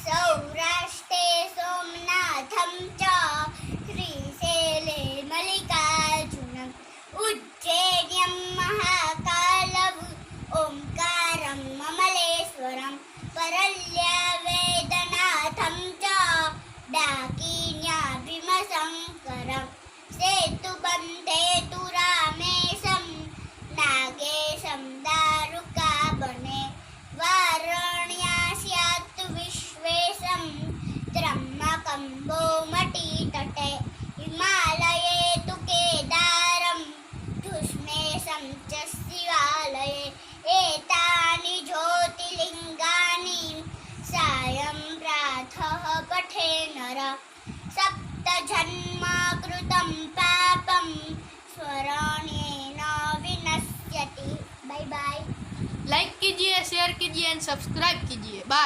सौराष्ट्रे सोमनाथं च श्रीशैले मल्लिकार्जुनम् उज्जैन्यं महाकालम् ओंकारं ममलेश्वरं परल्या वेदनाथं च डाकिन्या भीमशङ्करं सेतुबन्धे तु रामेशं नागेशं दारुकावने वारण्यास्यात् विश्वेशं त्र्यम्बकं गोमतीतटे हिमालये तु केदारं धुष्मेशं च शिवालये एतानि ज्योतिर्लिङ्गानि सायं प्रातः पठे नर सप्तजन्मकृतं पापं स्मरणेन विनश्यति। Bye bye. लाइक कीजिए, शेयर कीजिए एंड सब्सक्राइब कीजिए। बाय।